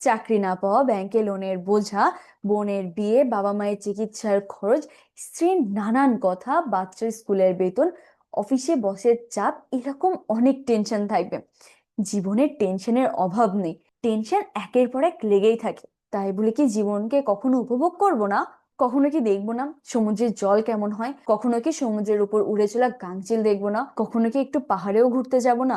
চাকরি না পাওয়া, ব্যাংকে লোনের বোঝা, বোনের বিয়ে, বাবা মায়ের চিকিৎসার খরচ, স্ত্রীর নানান কথা, বাচ্চার স্কুলের বেতন, অফিসে বসের চাপ, এরকম অনেক টেনশন থাকবে। জীবনের টেনশনের অভাব নেই, টেনশন একের পর এক লেগেই থাকে। তাই বলে কি জীবনকে কখনো উপভোগ করব না? কখনো কি দেখবো না সমুদ্রের জল কেমন হয়? কখনো কি সমুদ্রের উপর উড়ে চলা গাংচিল দেখবো না? কখনো কি একটু পাহাড়েও ঘুরতে যাব না?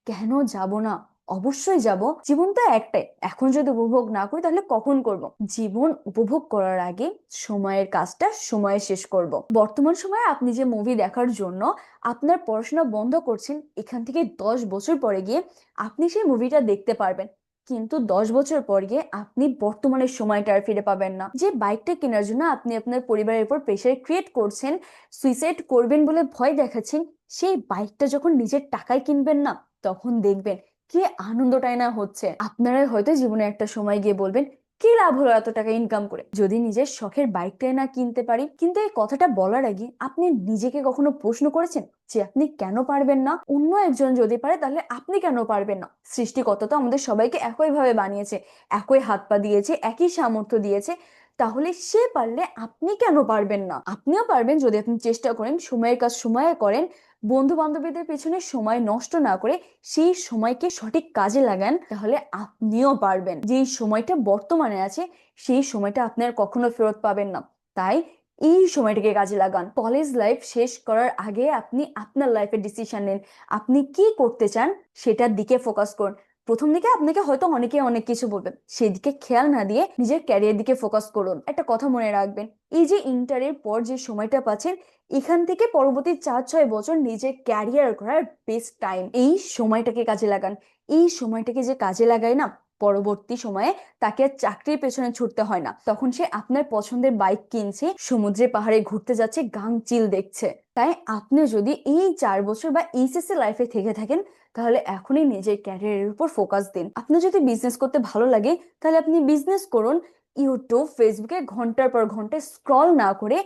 কেন যাব না? অবশ্যই যাব। জীবন তো একটাই, এখন যদি উপভোগ না করি তাহলে কখন করব? জীবন উপভোগ করার আগে সময়ের কাজটা সময়ে শেষ করব। বর্তমান সময়ে আপনি যে মুভি দেখার জন্য আপনার পড়াশোনা বন্ধ করছেন, এখান থেকে 10 বছর পরে গিয়ে আপনি সেই মুভিটা দেখতে পারবেন। কিন্তু 10 বছর পর গিয়ে আপনি বর্তমানের সময়টা আর ফিরে পাবেন না। যে বাইকটা কেনার জন্য আপনি আপনার পরিবারের উপর প্রেশার ক্রিয়েট করছেন, সুইসাইড করবেন বলে ভয় দেখাচ্ছেন, সেই বাইকটা যখন নিজের টাকায় কিনবেন না, তখন দেখবেন কি আনন্দটাই না হচ্ছে। আপনারা হয়তো জীবনে একটা সময় গিয়ে বলবেন, কি লাভ হলো এত টাকা ইনকাম করে যদি নিজের শখের বাইকটাই না কিনতে পারি? কিন্তু এই কথাটা বলার আগে আপনি নিজেকে কখনো প্রশ্ন করেছেন যে আপনি কেন পারবেন না? অন্য একজন যদি পারে তাহলে আপনি কেন পারবেন না? সৃষ্টিকর্তা তো আমাদের সবাইকে একই ভাবে বানিয়েছে, একই হাত পা দিয়েছে, একই সামর্থ্য দিয়েছে। তাহলে সে পারলে আপনি কেন পারবেন না? আপনিও পারবেন যদি আপনি চেষ্টা করেন, সময়ের কাজ সময়ে করেন, বন্ধু বান্ধবীদের পেছনে সময় নষ্ট না করে সেই সময়কে সঠিক কাজে লাগান, তাহলে আপনিও পারবেন। যেই সময়টা বর্তমানে আছে সেই সময়টা আপনি আর কখনো ফেরত পাবেন না। তাই এই সময়টাকে কাজে লাগান। কলেজ লাইফ শেষ করার আগে আপনি আপনার লাইফের ডিসিশন নিন, আপনি কি করতে চান সেটার দিকে ফোকাস করুন। প্রথম দিকে আপনাকে হয়তো অনেকে অনেক কিছু বলবেন, সেদিকে খেয়াল না দিয়ে নিজের ক্যারিয়ার দিকে ফোকাস করুন। একটা কথা মনে রাখবেন, এই যে ইন্টারের পর যে সময়টা পাচ্ছেন, এখান থেকে পরবর্তী 4-6 বছর নিজের ক্যারিয়ার করার বেস্ট টাইম। এই সময়টাকে কাজে লাগান। এই সময়টাকে যে কাজে লাগায় না, পরবর্তী সময়ে তাকে আর চাকরির পেছনে ছুটতে হয় না, তখন সে আপনার পছন্দের বাইক কিনছে, সমুদ্রে পাহাড়ে ঘুরতে যাচ্ছে, গাং চিল দেখছে। তাই আপনি যদি এই 4 বছর বা এইচএসসি লাইফে থেকে থাকেন, তাহলে এখনই নিজের ক্যারিয়ারের উপর ফোকাস দিন। আপনার যদি বিজনেস করতে ভালো লাগে তাহলে আপনি বিজনেস করুন। ইউটিউব, ফেসবুকে ঘন্টার পর ঘন্টা স্ক্রল না করে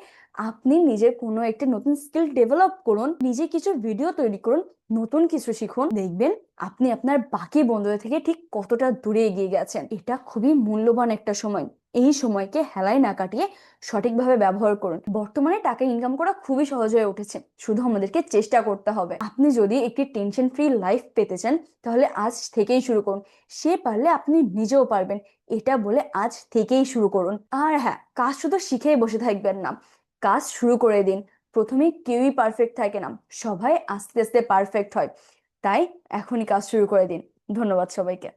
আপনি নিজের কোনো একটা নতুন স্কিল ডেভেলপ করুন, নিজে কিছু ভিডিও তৈরি করুন, নতুন কিছু শিখুন। দেখবেন আপনি আপনার বাকি বন্ধুদের থেকে ঠিক কতটা দূরে এগিয়ে গেছেন। এটা খুবই মূল্যবান একটা সময়। এই সময়কে হেলায় না কাটিয়ে সঠিকভাবে ব্যবহার করুন। বর্তমানে টাকা ইনকাম করা খুবই সহজ হয়ে উঠেছে, শুধু আমাদেরকে চেষ্টা করতে হবে। আপনি যদি একটি টেনশন ফ্রি লাইফ পেতে চান তাহলে আজ থেকেই শুরু করুন। সে পারলে আপনি নিজেও পারবেন, এটা বলে আজ থেকেই শুরু করুন। আর হ্যাঁ, কাজ শুধু শিখেই বসে থাকবেন না, কাজ শুরু করে দিন। প্রথমে কেউই পারফেক্ট থাকে না, সবাই আস্তে আস্তে পারফেক্ট হয়। তাই এখনই কাজ শুরু করে দিন। ধন্যবাদ সবাইকে।